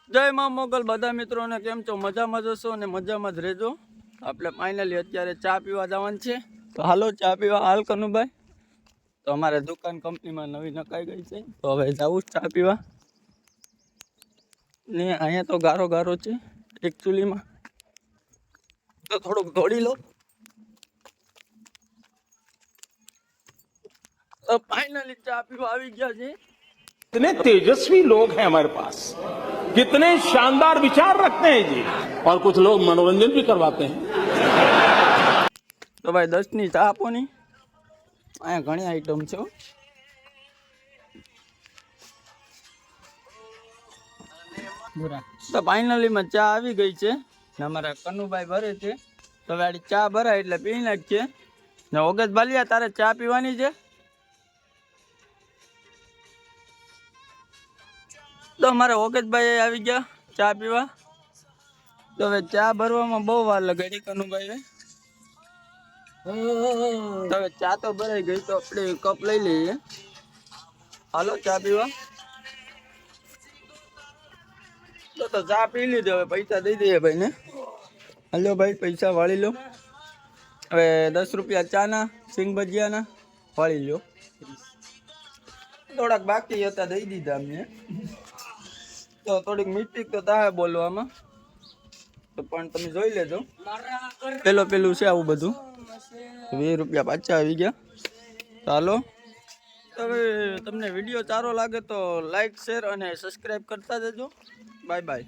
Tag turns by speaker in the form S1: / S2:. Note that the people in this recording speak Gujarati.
S1: જય માં મોગલ બધા મિત્રોને કેમ છો? મજામાં જશો અને મજામાં જ રહેજો. આપણે ફાઇનલી અત્યારે ચા પીવા જવાનું છે, તો હાલો ચા પીવા. હાલ કનુભાઈ, તો અમારે દુકાન કંપનીમાં નવી નખાઈ ગઈ છે, તો હવે જવું ચા પીવા. ને અહીંયા તો ગારો ગારો છે એકચ્યુઅલીમાં, તો થોડુંક દોડી લો. તો ફાઇનલી ચા પીવા આવી ગયા છે.
S2: कितने तेजस्वी लोग हैं हमारे पास, कितने शानदार विचार रखते हैं जी, और कुछ लोग मनोरंजन भी करवाते हैं।
S1: તો ભાઈ 10 ની ચા આપો ની, અહીંયા ઘણી આઈટમ છે. તો ફાઇનલી માં ચા આવી ગઈ છે ને અમારા કનુભાઈ ભરે છે. તો વાડી ચા ભરાય એટલે પી નાખીએ. ને ઓગત બાલિયા, તારે ચા પીવાની છે? તો અમારે ઓગતભાઈ આવી ગયા ચા પીવા. તો હવે ચા ભરવામાં બહુ વાર લગાડી કનુભાઈ. તો હવે ચા તો ભરાઈ ગઈ, તો આપણે કપ લઈ લઈએ. હાલો ચા પીવા. તો ચા પી લીધી, હવે પૈસા દઈ દઈએ ભાઈ ને. હાલો ભાઈ, પૈસા વાળી લો. હવે 10 રૂપિયા ચાના, સિંગ ભજીયાના વાળી લો. થોડાક બાકી હતા, દઈ દીધા અમને. તો થોડીક મિસ્ટેક તો થાય બોલવામાં, તો પણ તમે જોઈ લેજો. પેલું છે આવું બધું. 20 રૂપિયા પાછા આવી ગયા. ચાલો, હવે તમને વિડીયો સારો લાગે તો લાઈક, શેર અને સબસ્ક્રાઈબ કરતા જજો. Bye bye.